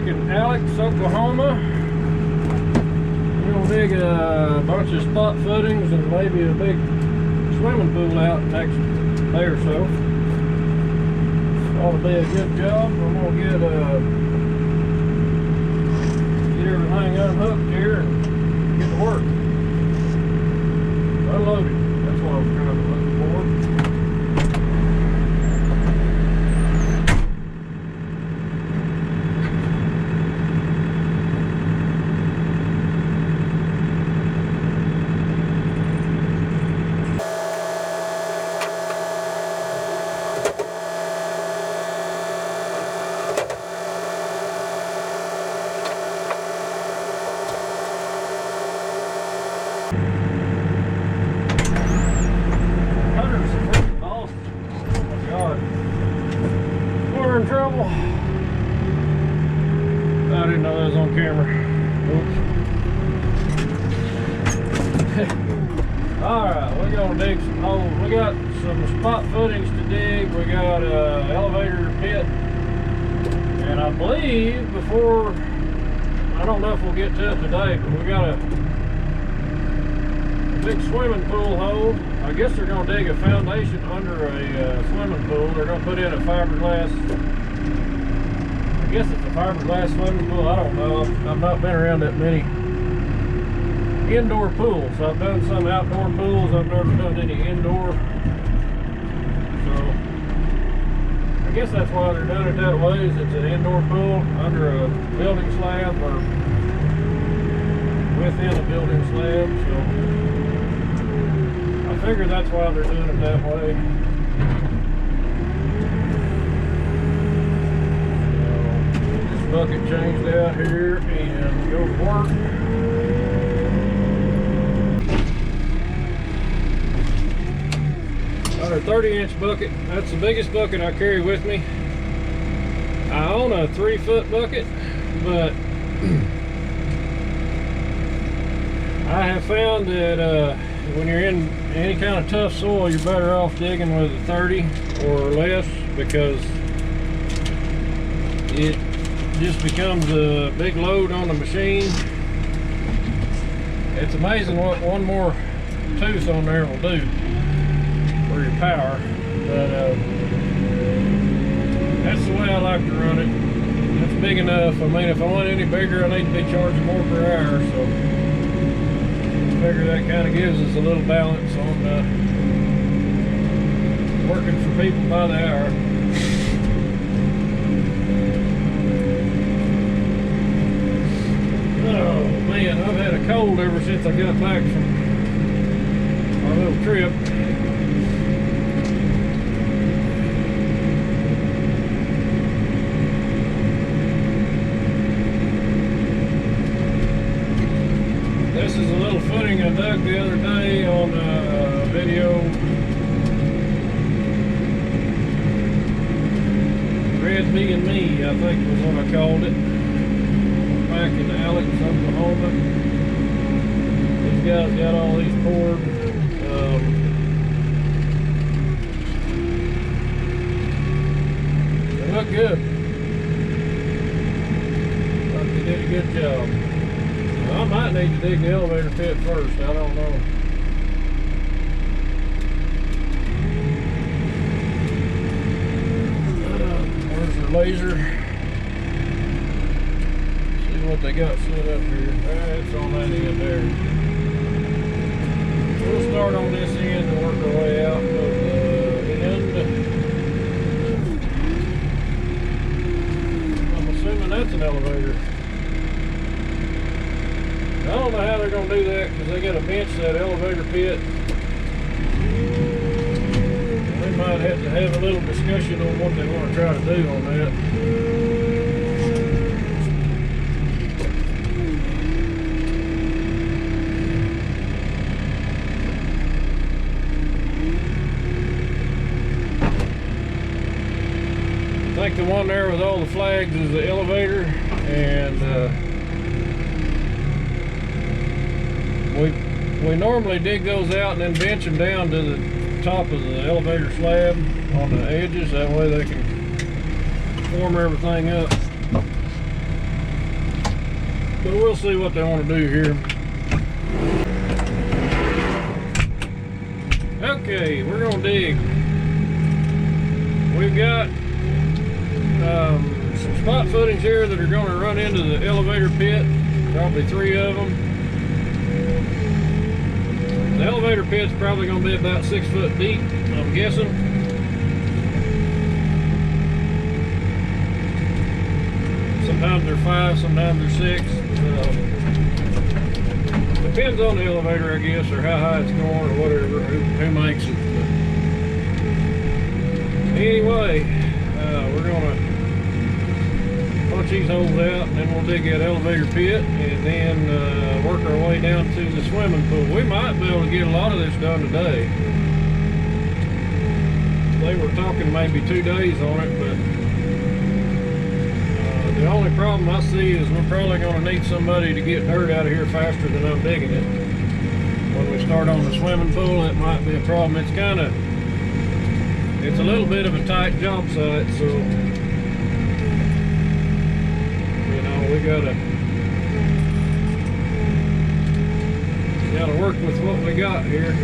back in Alex, Oklahoma. We're gonna dig a bunch of spot footings and maybe a big swimming pool out next day or so. Ought to be a good job. I'm gonna get everything unhooked here and get to work. Unloaded. That's what I'm trying to look for. 150 balls. Oh my God. We're in trouble. I didn't know that was on camera. Oops. Alright, we're gonna dig some holes. We got some spot footings to dig. We got an elevator pit. And I believe before, I don't know if we'll get to it today, but we got a big swimming pool hole. I guess they're going to dig a foundation under a swimming pool. They're going to put in a fiberglass, I guess it's a fiberglass swimming pool. I don't know. I've not been around that many indoor pools. I've done some outdoor pools. I've never done any indoor. So I guess that's why they're doing it that way, is it's an indoor pool under a building slab or within a building slab. So I figure that's why they're doing it that way. So, this bucket changed out here and go to work. Our 30-inch bucket, that's the biggest bucket I carry with me. I own a 3-foot bucket, but I have found that when you're in any kind of tough soil, you're better off digging with a 30 or less, because it just becomes a big load on the machine. It's amazing what one more tooth on there will do for your power, but that's the way I like to run it. It's big enough. I mean, if I want any bigger, I need to be charging more per hour, so I figure that kind of gives us a little balance on working for people by the hour. Oh man, I've had a cold ever since I got back from our little trip. This is a little footing I dug the other day on a video. Red Me and Me, I think was what I called it. Back in Alex, Oklahoma. These guys got all these poured. They look good. Thought they did a good job. I might need to dig the elevator pit first, I don't know. Where's the laser? See what they got set up here. It's on that end there. We'll start on this end and work our way out to the end. I'm assuming that's an elevator. I don't know how they're going to do that, because they got to bench that elevator pit. We might have to have a little discussion on what they want to try to do on that. I think the one there with all the flags is the elevator, and we normally dig those out and then bench them down to the top of the elevator slab on the edges. That way they can form everything up. But we'll see what they want to do here. Okay, we're gonna dig. We've got some spot footings here that are gonna run into the elevator pit, probably 3 of them. The elevator pit's probably gonna be about 6 foot deep, I'm guessing. Sometimes they're 5, sometimes they're 6. Depends on the elevator, I guess, or how high it's going, or whatever, who makes it. But anyway, we're gonna punch these holes out, and then we'll dig that elevator pit, and then work our way down to the swimming pool. We might be able to get a lot of this done today. They were talking maybe 2 days on it, but the only problem I see is we're probably going to need somebody to get dirt out of here faster than I'm digging it. When we start on the swimming pool, that might be a problem. It's a little bit of a tight job site, so you know, we gotta work with what we got here.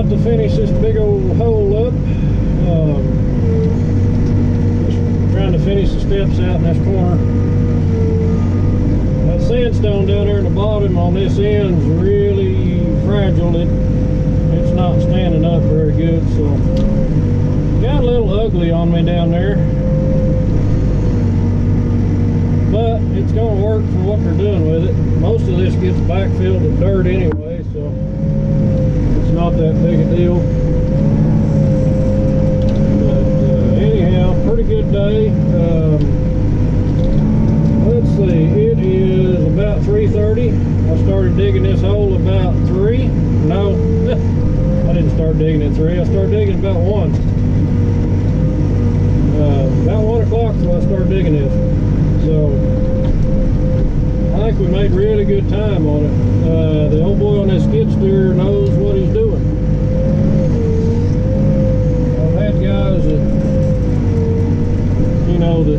about to finish this big old hole up. Just trying to finish the steps out in this corner. That sandstone down there in the bottom on this end's really fragile. It's not standing up very good, so got a little ugly on me down there. But it's going to work for what they're doing with it. Most of this gets backfilled with dirt anyway, so it's not that big a deal. But anyhow, pretty good day. Let's see, it is about 3:30. I started digging this hole about 3. No, I didn't start digging at 3. I started digging about 1. About 1 o'clock is when I started digging this. So I think we made really good time on it. The old boy on that skid steer knows what he's doing. I've had guys that, you know, that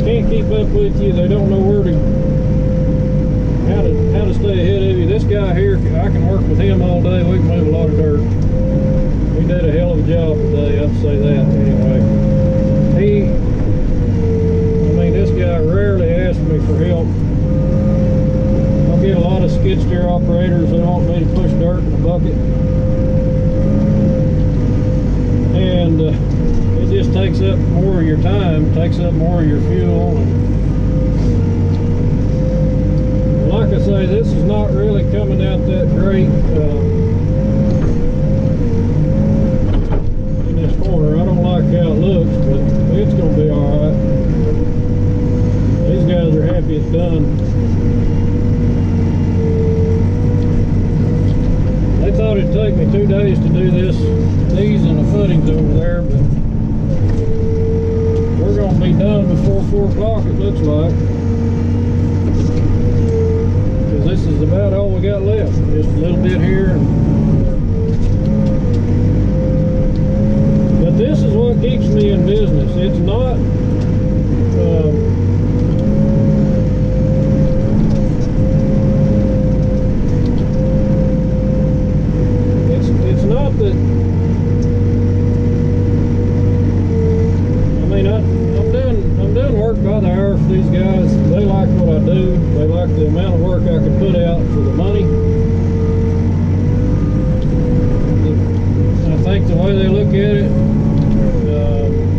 can't keep up with you. They don't know where to how to stay ahead of you. This guy here, I can work with him all day. We can move a lot of dirt. He did a hell of a job today, I'd say that anyway. This guy rarely asks me for help. I get a lot of skid steer operators that want me to push dirt in a bucket, and it just takes up more of your time, takes up more of your fuel. And like I say, this is not really coming out that great in this corner. I don't like how it looks, but it's going to be all right. These guys are happy it's done. They thought it'd take me 2 days to do these and the footings over there, but we're going to be done before 4 o'clock, it looks like. Because this is about all we got left. Just a little bit here. But this is what keeps me in business. It's not it's not that, I mean, I'm doing work by the hour for these guys. They like what I do. They like the amount of work I can put out for the money. I think the way they look at it,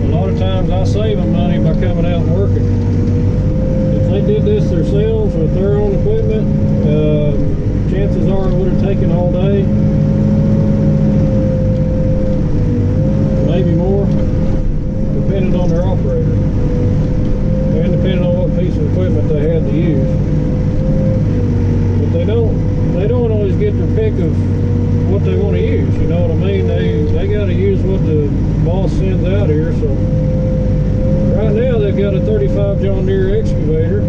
a lot of times I save them money by coming out and working. If they did this themselves with their own equipment, chances are it would have taken all day. Maybe more, depending on their operator and depending on what piece of equipment they had to use. But they don't always get their pick of what they want to use, you know what I mean? They got to use what the boss sends out here. So right now they've got a 35 John Deere excavator.